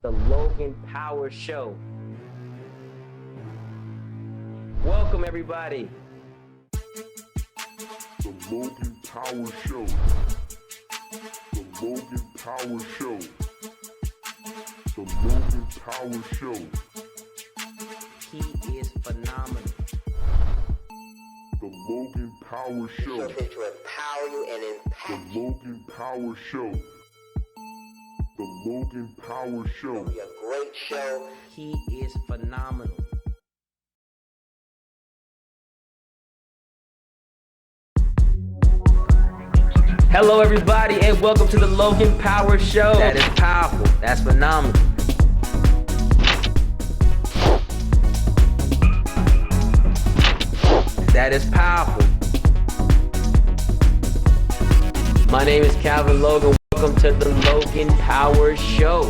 The Logan Power Show. Welcome, everybody. The Logan Power Show. The Logan Power Show. The Logan Power Show. He is phenomenal. The Logan Power Show. He's here to empower you and impact The Logan Power Show. The Logan Power Show. It'll be a great show. He is phenomenal. Hello, everybody, and welcome to the Logan Power Show. That is powerful. That's phenomenal. That is powerful. My name is Calvin Logan. Welcome to the Logan Power Show.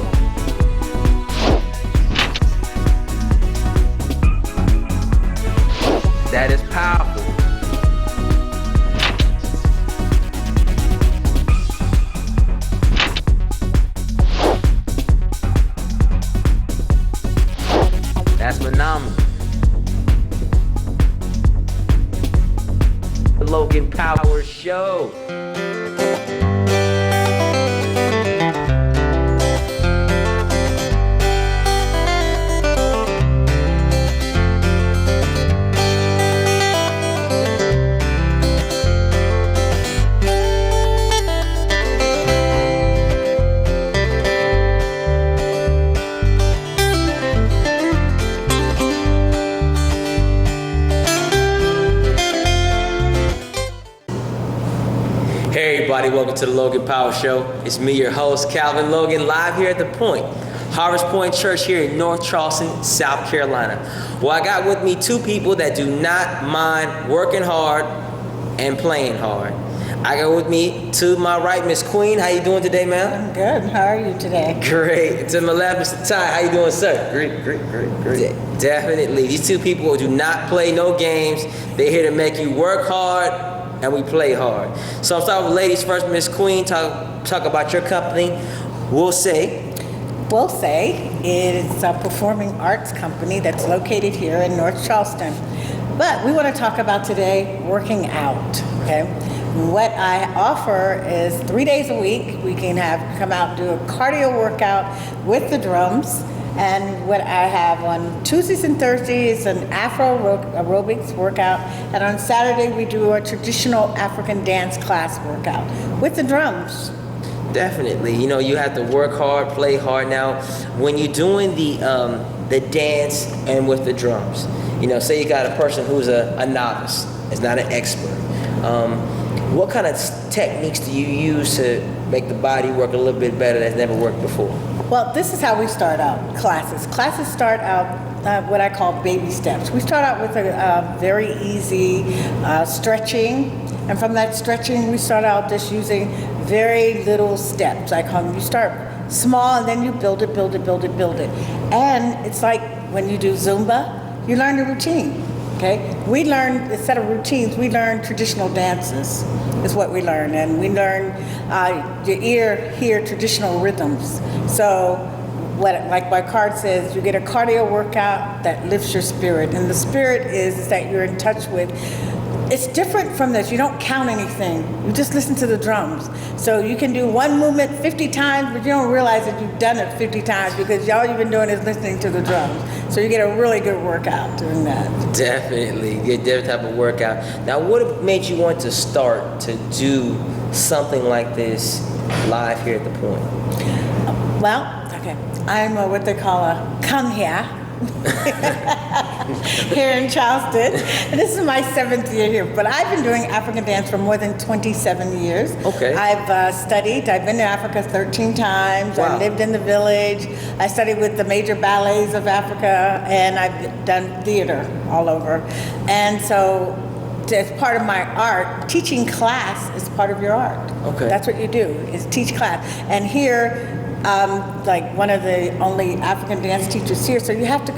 That is powerful. That's phenomenal. The Logan Power Show. Hey everybody, welcome to the Logan Power Show. It's me, your host, Calvin Logan, live here at The Point, Harvest Point Church here in North Charleston, South Carolina. Well, I got with me two people that do not mind working hard and playing hard. I got with me to my right, Miss Queen. How you doing today, ma'am? I'm good. How are you today? Great. To my left, Mr. Ty. How you doing, sir? Great. Definitely. These two people do not play no games. They're here to make you work hard and we play hard. So I'm starting with ladies first. Miss Queen, talk about your company. We'll say it is a performing arts company that's located here in North Charleston. But we want to talk about today working out, okay? What I offer is 3 days a week. We can come out and do a cardio workout with the drums. And what I have on Tuesdays and Thursdays is an Afro aerobics workout. And on Saturday, we do a traditional African dance class workout with the drums. definitely. You know, you have to work hard, play hard. Now, when you're doing the dance and with the drums, you know, say you got a person who's a novice, is not an expert. What kind of techniques do you use to make the body work a little bit better that's never worked before? Well, this is how we start out classes. Classes start out what I call baby steps. We start out with a very easy stretching, and from that stretching, we start out just using very little steps. I call them, you start small and then you build it. And it's like when you do Zumba, you learn the routine. Okay, we learn, instead of routines, we learn traditional dances, is what we learn. And we learn, your ear hear traditional rhythms. So, like my card says, you get a cardio workout that lifts your spirit. And the spirit is that you're in touch with, it's different from this. You don't count anything. You just listen to the drums. So you can do one movement 50 times, but you don't realize that you've done it 50 times because all you've been doing is listening to the drums. So you get a really good workout doing that. Definitely, get different type of workout. Now, what made you want to start to do something like this live here at the Point? Well, okay, I'm what they call a come here. Here in Charleston. And this is my 7th year here, but I've been doing African dance for more than 27 years. Okay. I've studied, I've been to Africa 13 times. Wow. I lived in the village. I studied with the major ballets of Africa, and I've done theater all over. And so as part of my art, teaching class is part of your art. Okay. That's what you do, is teach class. And here, like one of the only African dance teachers here, so you have to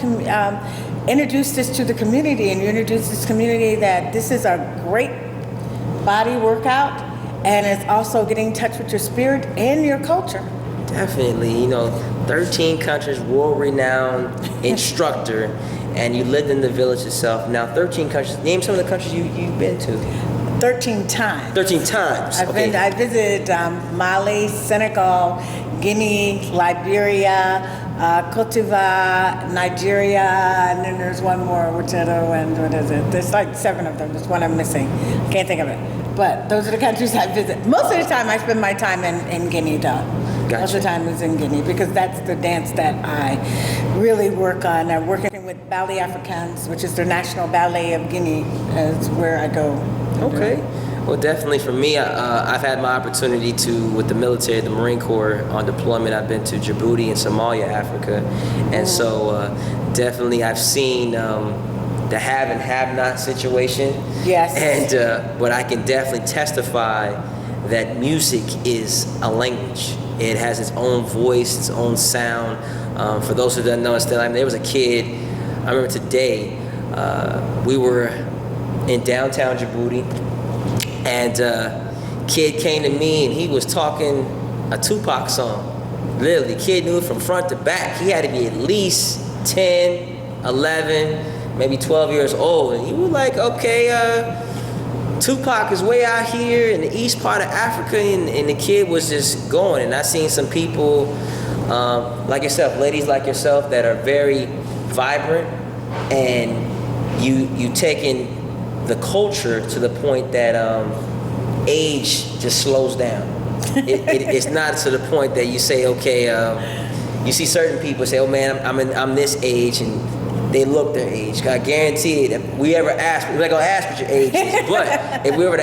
introduce this to the community, and you introduce this community that this is a great body workout, and it's also getting in touch with your spirit and your culture. Definitely. 13 countries, world-renowned instructor, and you lived in the village itself. Now, 13 countries. Name some of the countries you've been to. 13 times. 13 times. Okay. I visited Mali, Senegal, Guinea, Liberia, Cote d'Ivoire, Nigeria, and then there's one more. Which other one? What is it? There's like 7 of them. There's one I'm missing. Can't think of it. But those are the countries I visit. Most of the time, I spend my time in Guinea, though. Gotcha. Most of the time is in Guinea because that's the dance that I really work on. I'm working with Ballet Africains, which is the national ballet of Guinea, is where I go. Okay. Well, definitely for me, I've had my opportunity with the military, the Marine Corps on deployment. I've been to Djibouti and Somalia, Africa. And so definitely I've seen the have and have not situation. Yes. And but I can definitely testify that music is a language. It has its own voice, its own sound. For those who don't know, there was a kid, I remember today, we were in downtown Djibouti, and kid came to me and he was talking a Tupac song. Literally, kid knew it from front to back. He had to be at least 10, 11, maybe 12 years old. And he was like, okay, Tupac is way out here in the east part of Africa, and the kid was just going. And I seen some people like yourself, ladies like yourself, that are very vibrant, and you taking the culture to the point that age just slows down. It's not to the point that you say, okay, you see certain people say, oh man, I'm this age, and they look their age. I guarantee that we're not gonna ask what your age is, but if we were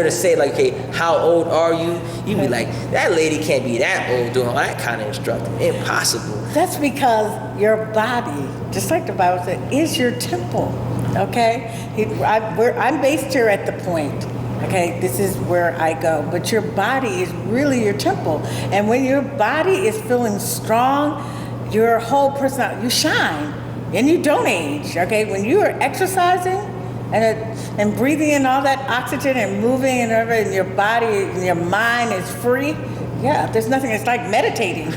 to say like, okay, how old are you? You'd be like, that lady can't be that old doing all that kind of instructing. Impossible. That's because your body, just like the Bible said, is your temple. Okay, I'm based here at the Point. Okay, this is where I go. But your body is really your temple, and when your body is feeling strong, your whole personality, you shine. And you don't age, okay? When you are exercising and breathing in all that oxygen and moving and everything, and your body and your mind is free, yeah, there's nothing, it's like meditating.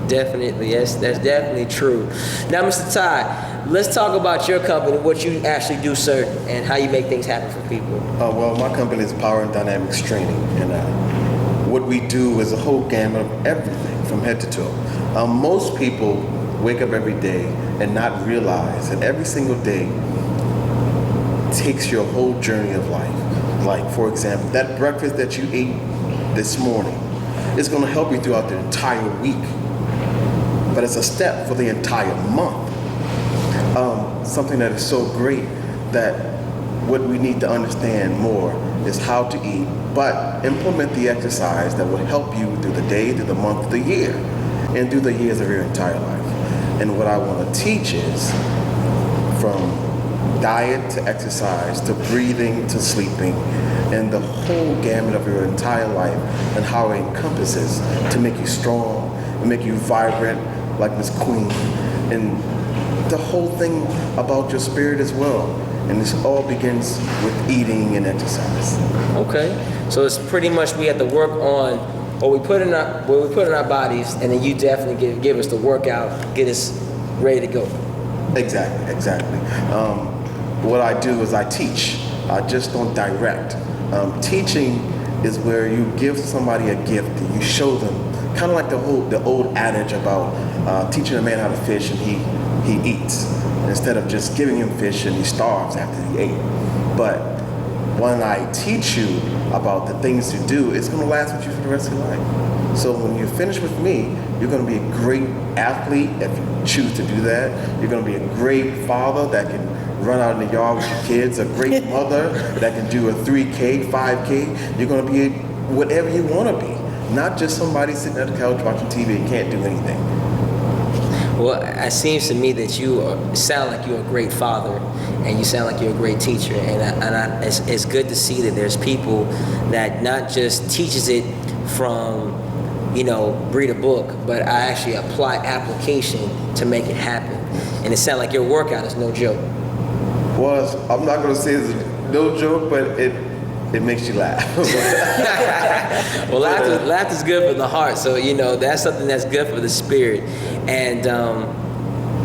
Definitely, yes, that's definitely true. Now, Mr. Ty, let's talk about your company, what you actually do, sir, and how you make things happen for people. Well, my company is Power and Dynamics Training, and what we do is a whole gamut of everything from head to toe. Most people wake up every day and not realize that every single day takes your whole journey of life. Like, for example, that breakfast that you ate this morning is going to help you throughout the entire week, but it's a step for the entire month. Something that is so great that what we need to understand more is how to eat, but implement the exercise that will help you through the day, through the month, through the year, and through the years of your entire life. And what I want to teach is from diet to exercise to breathing to sleeping and the whole gamut of your entire life and how it encompasses to make you strong and make you vibrant like Miss Queen, and the whole thing about your spirit as well. And this all begins with eating and exercise. Okay. So it's pretty much we have to work on what we put in our bodies, and then you definitely give us the workout, get us ready to go. Exactly. What I do is I teach. I just don't direct. Teaching is where you give somebody a gift and you show them, kind of like the old adage about teaching a man how to fish and he eats, instead of just giving him fish and he starves after he ate. But when I teach you about the things to do, it's going to last with you for the rest of your life. So when you're finished with me, you're going to be a great athlete if you choose to do that. You're going to be a great father that can run out in the yard with your kids, a great mother that can do a 3K, 5K. You're going to be whatever you want to be, not just somebody sitting at the couch watching TV and can't do anything. Well, it seems to me that you sound like you're a great father, and you sound like you're a great teacher, and it's good to see that there's people that not just teaches it from, read a book, but I actually apply application to make it happen. And it sounds like your workout is no joke. Well, I'm not going to say it's no joke, but it makes you laugh. Well, laughter's good for the heart, so that's something that's good for the spirit. And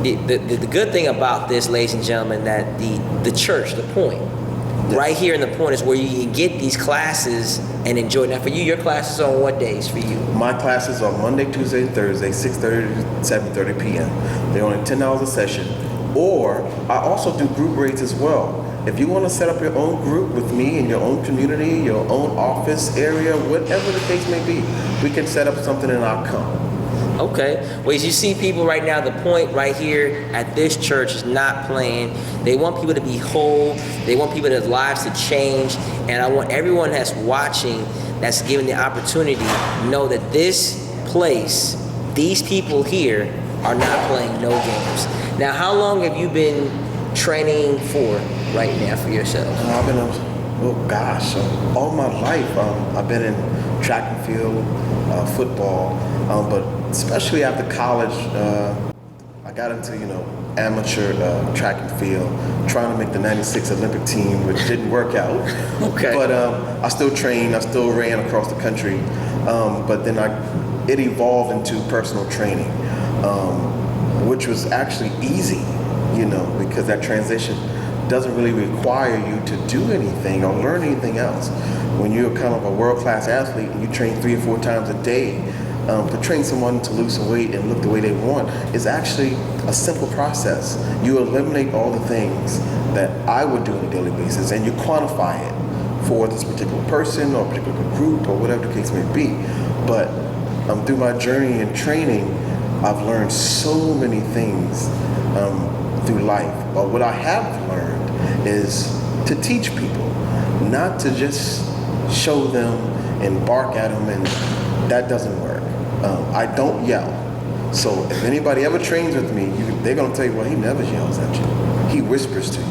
the good thing about this, ladies and gentlemen, that the church, the point, right here in the point is where you can get these classes and enjoy. Now, for you, your classes are on what days for you? My classes are Monday, Tuesday, and Thursday, 6:30 to 7:30 p.m. They're only $10 a session. Or I also do group rates as well. If you want to set up your own group with me in your own community, your own office area, whatever the case may be, we can set up something and I'll come. Okay. Well, as you see people right now, the point right here at this church is not playing. They want people to be whole. They want people their lives to change. And I want everyone that's watching, that's given the opportunity, to know that this place, these people here are not playing no games. Now, how long have you been training for right now for yourself? I've been, all my life. I've been in track and field, football, but especially after college, I got into, amateur track and field, trying to make the '96 Olympic team, which didn't work out. Okay. But I still trained, I still ran across the country, but then it evolved into personal training, which was actually easy, because that transition doesn't really require you to do anything or learn anything else. When you're kind of a world-class athlete and you train 3 or 4 times a day, to train someone to lose some weight and look the way they want is actually a simple process. You eliminate all the things that I would do on a daily basis and you quantify it for this particular person or particular group or whatever the case may be. But through my journey in training, I've learned so many things through life. But what I have learned is to teach people, not to just show them and bark at them, and that doesn't work. I don't yell. So if anybody ever trains with me, they're going to tell you, well, he never yells at you. He whispers to you.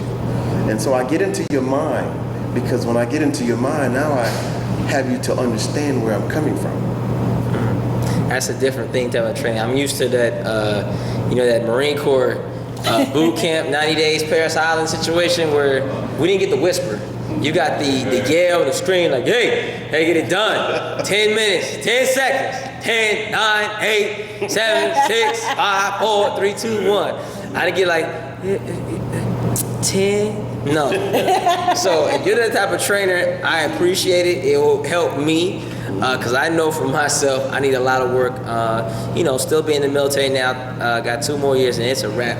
And so I get into your mind, because when I get into your mind, now I have you to understand where I'm coming from. That's a different thing to have a training. I'm used to that, that Marine Corps boot camp, 90 days, Paris Island situation where we didn't get the whisper. You got the yell, the scream, like, hey, get it done. 10 minutes, 10 seconds. 10, 9, 8, 7, 6, 5, 4, 3, 2, 1. I didn't get like 10. No. So if you're that type of trainer, I appreciate it. It will help me because I know for myself I need a lot of work. Still being in the military now, got 2 more years and it's a wrap.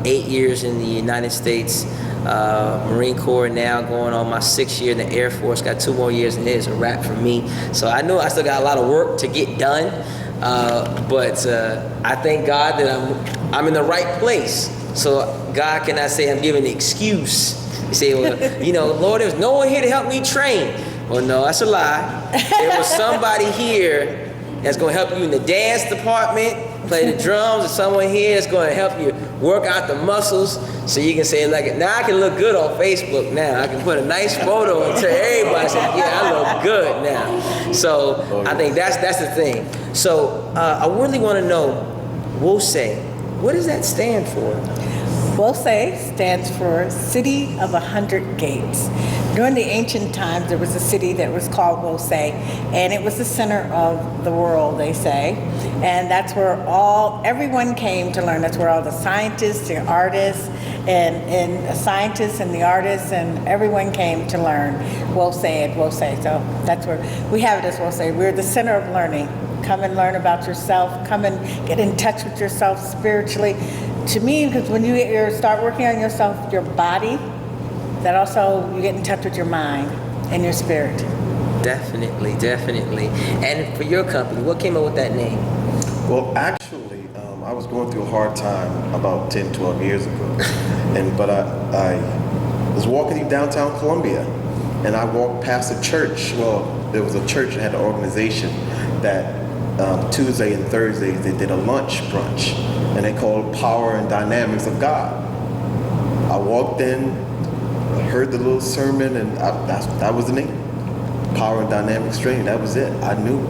8 years in the United States. Marine Corps now, going on my 6th year in the Air Force, got 2 more years and it is a wrap for me. So I know I still got a lot of work to get done, but I thank God that I'm in the right place. So God cannot say I'm giving an excuse. You say, well, Lord, there's no one here to help me train. Well, no, that's a lie. There was somebody here that's going to help you in the dance department, play the drums, and someone here is going to help you work out the muscles so you can say, like, now I can look good on Facebook now. I can put a nice photo and tell everybody, yeah, I look good now. So I think that's the thing. So I really want to know, WOSE, what does that stand for? WOSE stands for City of 100 Gates. During the ancient times, there was a city that was called WOSE, and it was the center of the world, they say. And that's where everyone came to learn. That's where all the scientists, the artists, and scientists and the artists, and everyone came to learn WOSE at WOSE. So that's where we have it as WOSE. We're the center of learning. Come and learn about yourself. Come and get in touch with yourself spiritually. To me, because when you start working on yourself, your body, that also you get in touch with your mind and your spirit. Definitely. And for your company, what came up with that name? Well, actually, I was going through a hard time about 10, 12 years ago. But I was walking in downtown Columbia, and I walked past a church. Well, there was a church that had an organization that Tuesday and Thursdays they did a lunch brunch, and they called Power and Dynamics of God. I walked in, heard the little sermon, and that was the name. Power and Dynamics Training, that was it. I knew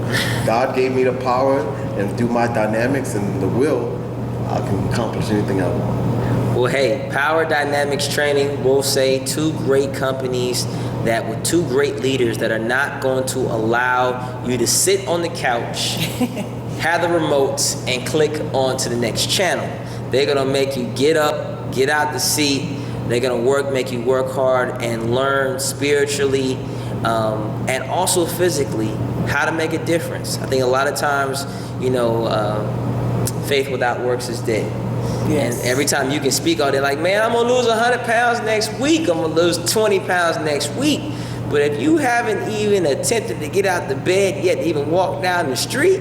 God gave me the power, and through my dynamics and the will, I can accomplish anything I want. Well, hey, Power Dynamics Training, we'll say 2 great companies that with two great leaders that are not going to allow you to sit on the couch, have the remotes, and click on to the next channel. They're gonna make you get up, get out the seat. They're gonna make you work hard and learn spiritually and also physically how to make a difference. I think a lot of times, faith without works is dead. Yes. And every time you can speak all day, like, man, I'm gonna lose 100 pounds next week. I'm gonna lose 20 pounds next week. But if you haven't even attempted to get out the bed yet, to even walk down the street,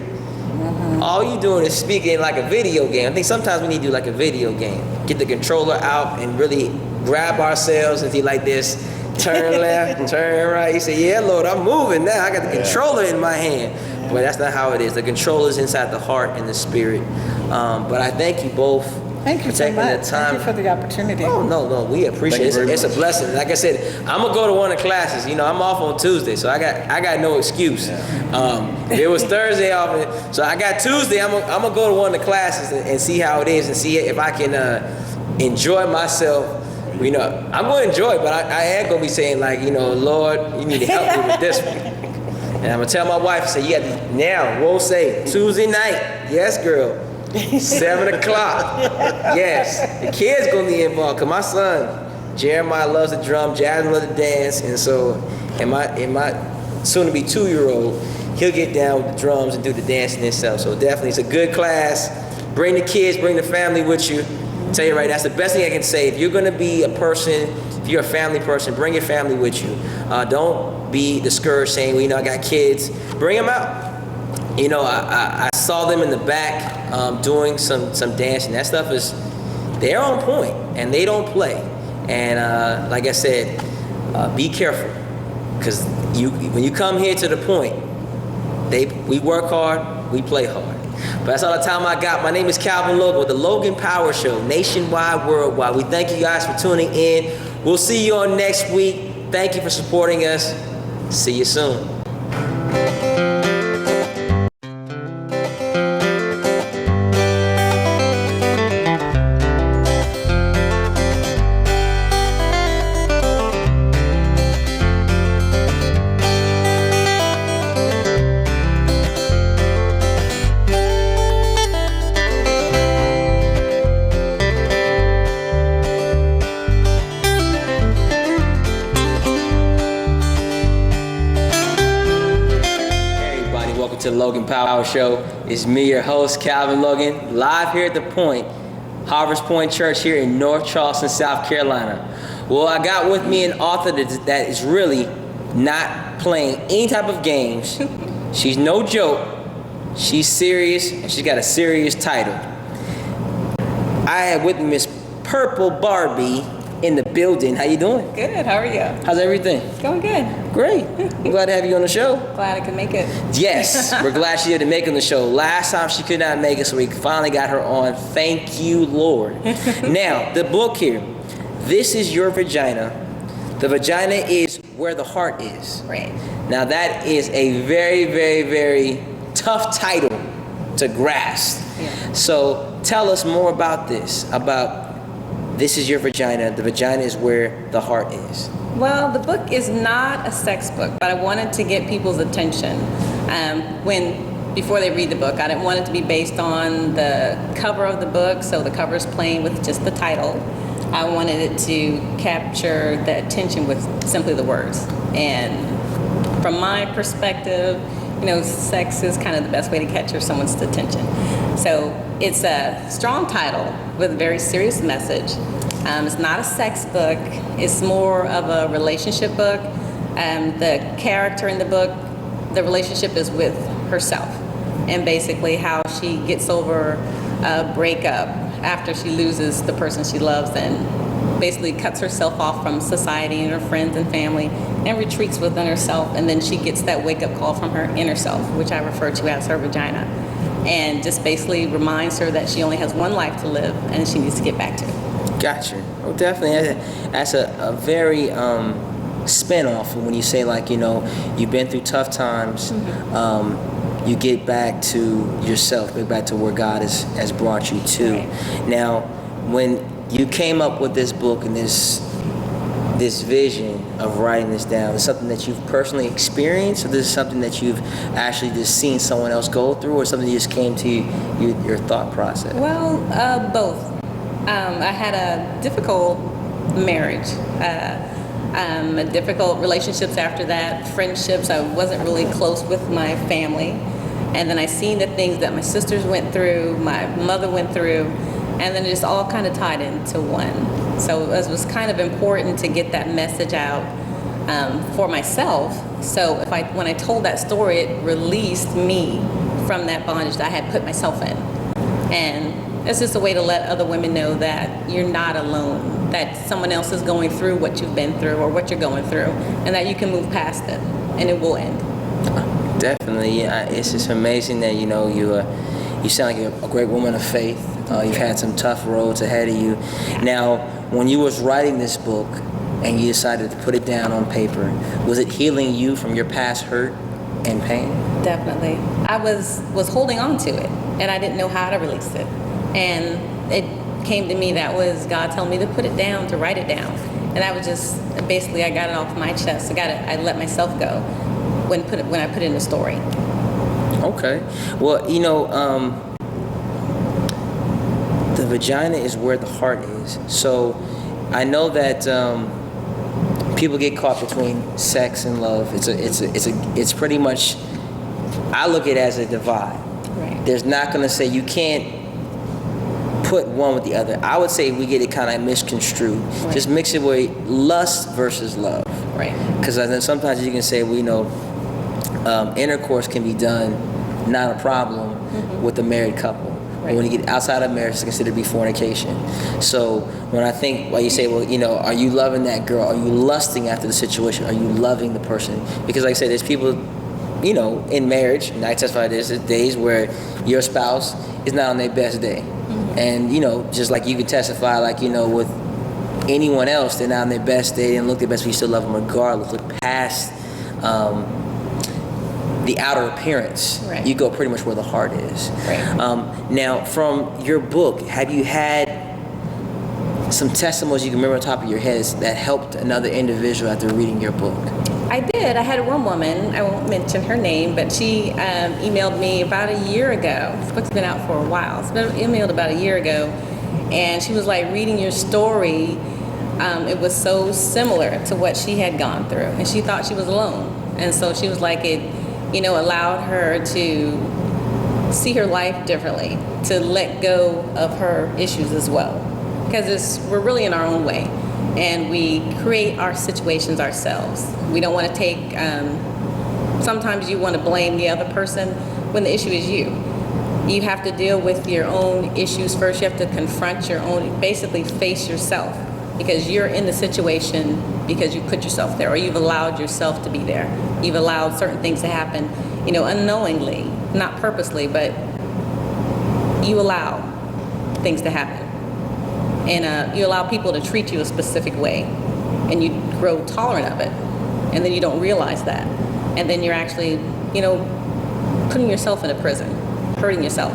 all you doing is speaking like a video game. I think sometimes we need to do like a video game. Get the controller out and really grab ourselves and be like this, turn left, turn right. You say, yeah, Lord, I'm moving now. I got the controller in my hand. But that's not how it is. The controller is inside the heart and the spirit. But I thank you both. Thank you for so taking much. the time. Thank you for the opportunity. Oh, no, we appreciate it. It's a blessing. Like I said, I'm gonna go to one of the classes. I'm off on Tuesday, so I got no excuse. It was Thursday off, so I got Tuesday. I'm gonna go to one of the classes and see how it is and see if I can enjoy myself. I'm gonna enjoy it, but I am gonna be saying like, Lord, you need to help me with this one. And I'm gonna tell my wife, say, you got to, now, we'll say Tuesday night. Yes, girl. 7 o'clock. Yes. The kids gonna be involved, cause my son, Jeremiah, loves the drum, Jasmine loves to dance, and so and my soon to be 2-year-old, he'll get down with the drums and do the dancing himself. So definitely it's a good class. Bring the kids, bring the family with you. Tell you right, that's the best thing I can say. If you're gonna be a person, if you're a family person, bring your family with you. Don't be discouraged saying, well, I got kids. Bring them out. I saw them in the back doing some dancing. That stuff they're on point and they don't play. And like I said, be careful, because when you come here to the point, we work hard, we play hard. But that's all the time I got. My name is Calvin Logan with the Logan Power Show, nationwide, worldwide. We thank you guys for tuning in. We'll see you on next week. Thank you for supporting us. See you soon. To the Logan Power Show. It's me, your host, Calvin Logan, live here at the Point, Harvest Point Church here in North Charleston, South Carolina. Well, I got with me an author that is really not playing any type of games. She's no joke. She's serious, and she's got a serious title. I have with me Miss Purple Barbi in the building. How you doing? Good, how are you? How's everything? It's going good. Great. I'm glad to have you on the show. Glad I could make it. Yes, we're glad she had to make it on the show. Last time she could not make it, so we finally got her on. Thank you, Lord. Now, the book here, This Is Your Vagina. The vagina is where the heart is. Right. Now, that is a very, very, very tough title to grasp. Yeah. So tell us more about this, about This Is Your Vagina. The vagina is where the heart is. Well, the book is not a sex book, but I wanted to get people's attention before they read the book. I didn't want it to be based on the cover of the book, so the cover is plain with just the title. I wanted it to capture the attention with simply the words. And from my perspective, sex is kind of the best way to capture someone's attention. So it's a strong title with a very serious message. It's not a sex book. It's more of a relationship book. The character in the book, the relationship is with herself, and basically how she gets over a breakup after she loses the person she loves, and basically cuts herself off from society and her friends and family and retreats within herself, and then she gets that wake-up call from her inner self, which I refer to as her vagina, and just basically reminds her that she only has one life to live and she needs to get back to it. Gotcha. Well, definitely. That's a very spin-off when you say, like, you've been through tough times. Mm-hmm. You get back to yourself, get back to where God has brought you to. Right. Now, when you came up with this book and this this vision of writing this down? Is it something that you've personally experienced, or this is something that you've actually just seen someone else go through, or something that just came to your thought process? Well, both. I had a difficult marriage, difficult relationships after that, friendships. I wasn't really close with my family. And then I seen the things that my sisters went through, my mother went through, and then it just all kind of tied into one. So it was kind of important to get that message out for myself. So when I told that story, it released me from that bondage that I had put myself in. And it's just a way to let other women know that you're not alone, that someone else is going through what you've been through or what you're going through, and that you can move past it, and it will end. Definitely, yeah. It's just amazing that you sound like a great woman of faith. You've had some tough roads ahead of you. Now, when you was writing this book and you decided to put it down on paper, was it healing you from your past hurt and pain? Definitely. I was holding on to it, and I didn't know how to release it. And it came to me that was God telling me to put it down, to write it down. And I was just, basically, I got it off my chest. I let myself go when I put it in the story. Okay. Well, the vagina is where the heart is. So I know that people get caught between sex and love. It's pretty much, I look at it as a divide. Right. There's not going to say you can't put one with the other. I would say we get it kind of misconstrued. Right. Just mix it with lust versus love. Right. Because then sometimes you can say, intercourse can be done, not a problem, with a married couple. Right. When you get outside of marriage, it's considered to be fornication. So when I think, you say, are you loving that girl? Are you lusting after the situation? Are you loving the person? Because like I said, there's people, in marriage, and I testify to this, there's days where your spouse is not on their best day. And, just like you can testify, with anyone else, they're not on their best day, they didn't look their best, but you still love them regardless. Look past the outer appearance. Right. You go pretty much where the heart is. Right. Now, from your book, have you had some testimonies you can remember on top of your head that helped another individual after reading your book? I did. I had one woman, I won't mention her name, but she emailed me about a year ago. This book's been out for a while. It's been emailed about a year ago. And she was like, reading your story, it was so similar to what she had gone through. And she thought she was alone. And so she was like, it allowed her to see her life differently, to let go of her issues as well. Because we're really in our own way. And we create our situations ourselves. We don't want to take, sometimes you want to blame the other person when the issue is you. You have to deal with your own issues first. You have to confront your own, basically face yourself, because you're in the situation because you put yourself there, or you've allowed yourself to be there. You've allowed certain things to happen, unknowingly, not purposely, but you allow things to happen. And you allow people to treat you a specific way, and you grow tolerant of it, and then you don't realize that. And then you're actually, putting yourself in a prison, hurting yourself.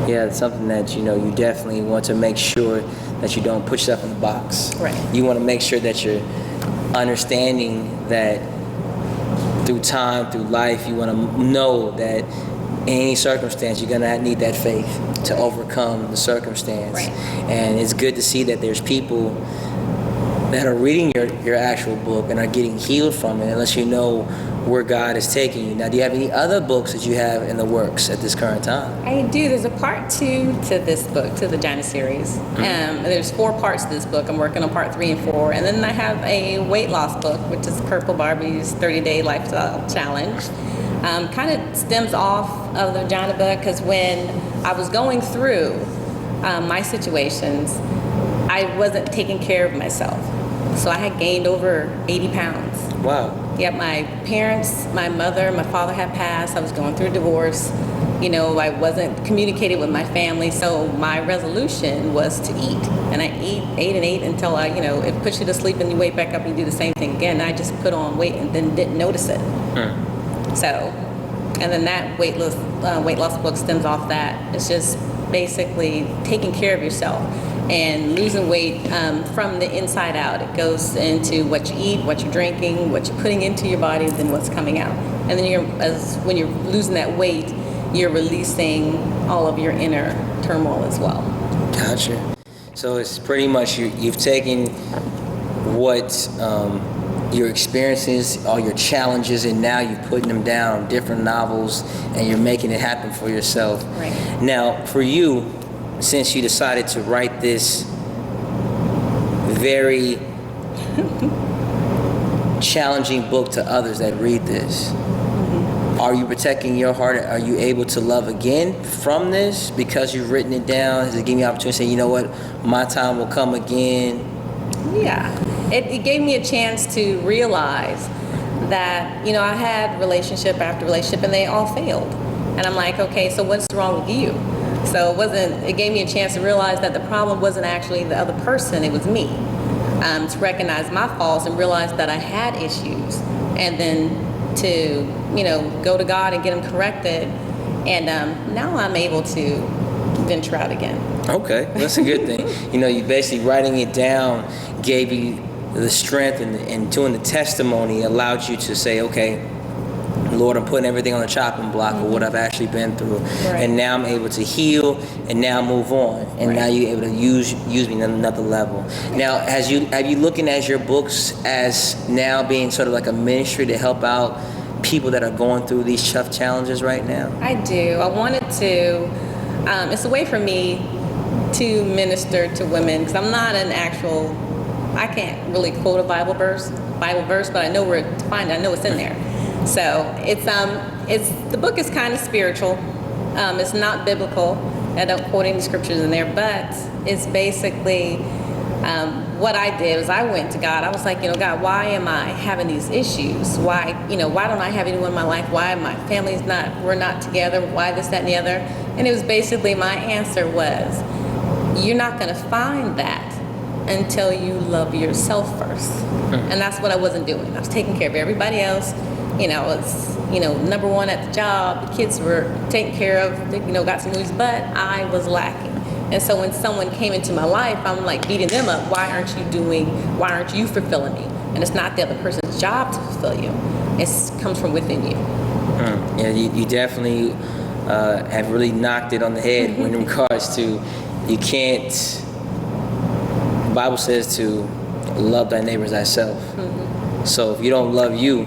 Yeah, it's something that, you definitely want to make sure that you don't put yourself in the box. Right. You want to make sure that you're understanding that through time, through life, you want to know that in any circumstance, you're going to need that faith to overcome the circumstance. Right. And it's good to see that there's people that are reading your actual book and are getting healed from it, unless you know where God is taking you. Now, do you have any other books that you have in the works at this current time? I do. There's a part 2 to this book, to the Vagina series. There's 4 parts to this book. I'm working on part 3 and 4. And then I have a weight loss book, which is Purple Barbie's 30-Day Lifestyle Challenge. Kind of stems off of the vagina book, because when I was going through my situations, I wasn't taking care of myself. So I had gained over 80 pounds. Wow. Yep, my parents, my mother, my father had passed. I was going through a divorce. I wasn't communicating with my family, so my resolution was to eat. And I ate until it puts you to sleep and you wake back up and you do the same thing again. I just put on weight and then didn't notice it. So, and then that weight loss book stems off that. It's just basically taking care of yourself. And losing weight from the inside out. It goes into what you eat, what you're drinking, what you're putting into your body, then what's coming out. And then when you're losing that weight, you're releasing all of your inner turmoil as well. Gotcha. So it's pretty much you've taken what your experiences, all your challenges, and now you're putting them down, different novels, and you're making it happen for yourself. Right. Now, for you, since you decided to write this very challenging book to others that read this, are you protecting your heart? Are you able to love again from this because you've written it down? Does it give you an opportunity to say, you know what, my time will come again? Yeah, it gave me a chance to realize that, I had relationship after relationship and they all failed. And I'm like, okay, so what's wrong with you? So it gave me a chance to realize that the problem wasn't actually the other person, it was me. To recognize my faults and realize that I had issues. And then to, go to God and get them corrected. And now I'm able to venture out again. Okay, that's a good thing. You basically writing it down gave you the strength, and doing the testimony allowed you to say, okay, Lord, I'm putting everything on the chopping block of what I've actually been through. Right. And now I'm able to heal and now move on. And now you're able to use me on another level. Now, have you looking at your books as now being sort of like a ministry to help out people that are going through these tough challenges right now? I do. I wanted to, it's a way for me to minister to women, because I'm not I can't really quote a Bible verse, but I know where to find it. I know it's in there. So the book is kind of spiritual. It's not biblical. I don't quote any scriptures in there, but it's basically what I did was I went to God. I was like, God, why am I having these issues? Why don't I have anyone in my life? Why my we're not together? Why this, that, and the other? And it was basically, my answer was, you're not going to find that until you love yourself first. And that's what I wasn't doing. I was taking care of everybody else. I was, number one at the job. The kids were taken care of, got some movies, but I was lacking. And so when someone came into my life, I'm like beating them up. Why aren't you fulfilling me? And it's not the other person's job to fulfill you. It comes from within you. Yeah, you definitely have really knocked it on the head when in regards to, you can't, the Bible says to love thy neighbor as thyself. So if you don't love you,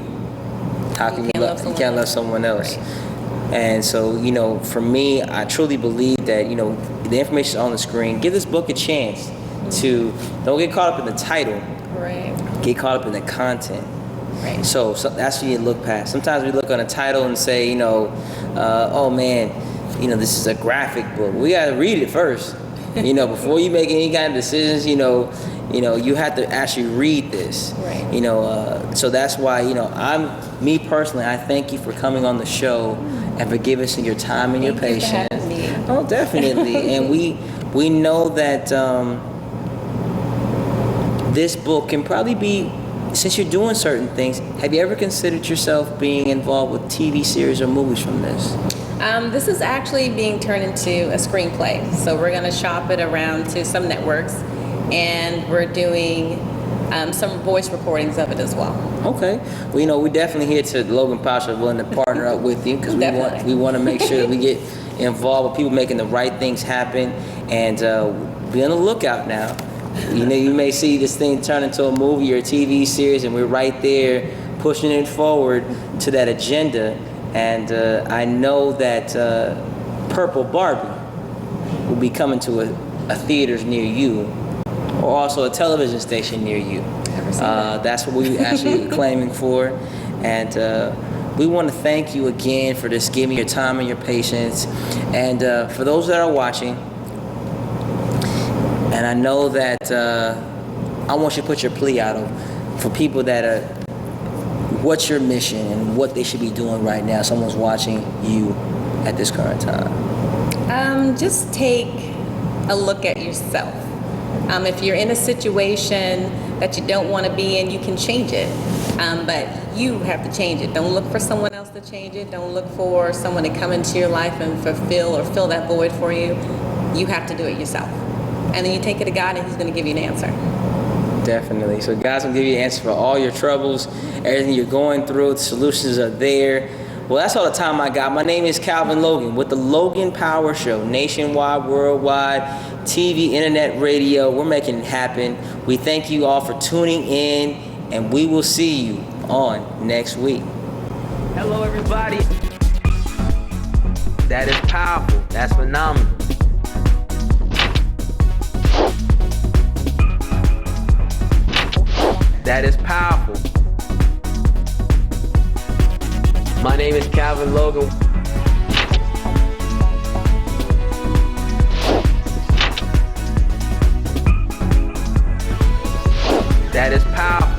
how can you can't love someone else? Right. And so, for me, I truly believe that, the information is on the screen. Give this book a chance to, don't get caught up in the title. Right. Get caught up in the content. Right. So that's what you look past. Sometimes we look on a title and say, oh man, this is a graphic book. We gotta read it first. Before you make any kind of decisions, you have to actually read this. Right. So that's why, me personally, I thank you for coming on the show and for giving us your time and your Thank you for patience. having me. Oh, definitely. And we know that this book can probably be, since you're doing certain things, have you ever considered yourself being involved with TV series or movies from this? This is actually being turned into a screenplay. So we're going to shop it around to some networks, and we're doing some voice recordings of it as well. Okay. Well, we're definitely here to Logan Pasha willing to partner up with you, because we want to make sure that we get involved with people making the right things happen, and be on the lookout now. You may see this thing turn into a movie or a TV series, and we're right there pushing it forward to that agenda. And I know that Purple Barbi will be coming to a theaters near you, or also a television station near you. That's what we actually claiming for. And we want to thank you again for just giving your time and your patience. And for those that are watching, and I know that I want you to put your plea out for people that are, what's your mission and what they should be doing right now? Someone's watching you at this current time. Just take a look at yourself. If you're in a situation that you don't want to be in, you can change it. But you have to change it. Don't look for someone else to change it. Don't look for someone to come into your life and fulfill or fill that void for you. You have to do it yourself. and then you take it to God, and He's going to give you an answer. Definitely. So God's gonna give you an answer for all your troubles, everything you're going through. The solutions are there. Well, that's all the time I got. My name is Calvin Logan with the Logan Power Show, nationwide, worldwide, TV, internet, radio. We're making it happen. We thank you all for tuning in, and we will see you on next week. Hello, everybody. That is powerful. That's phenomenal. That is powerful. My name is Calvin Logan. That is powerful.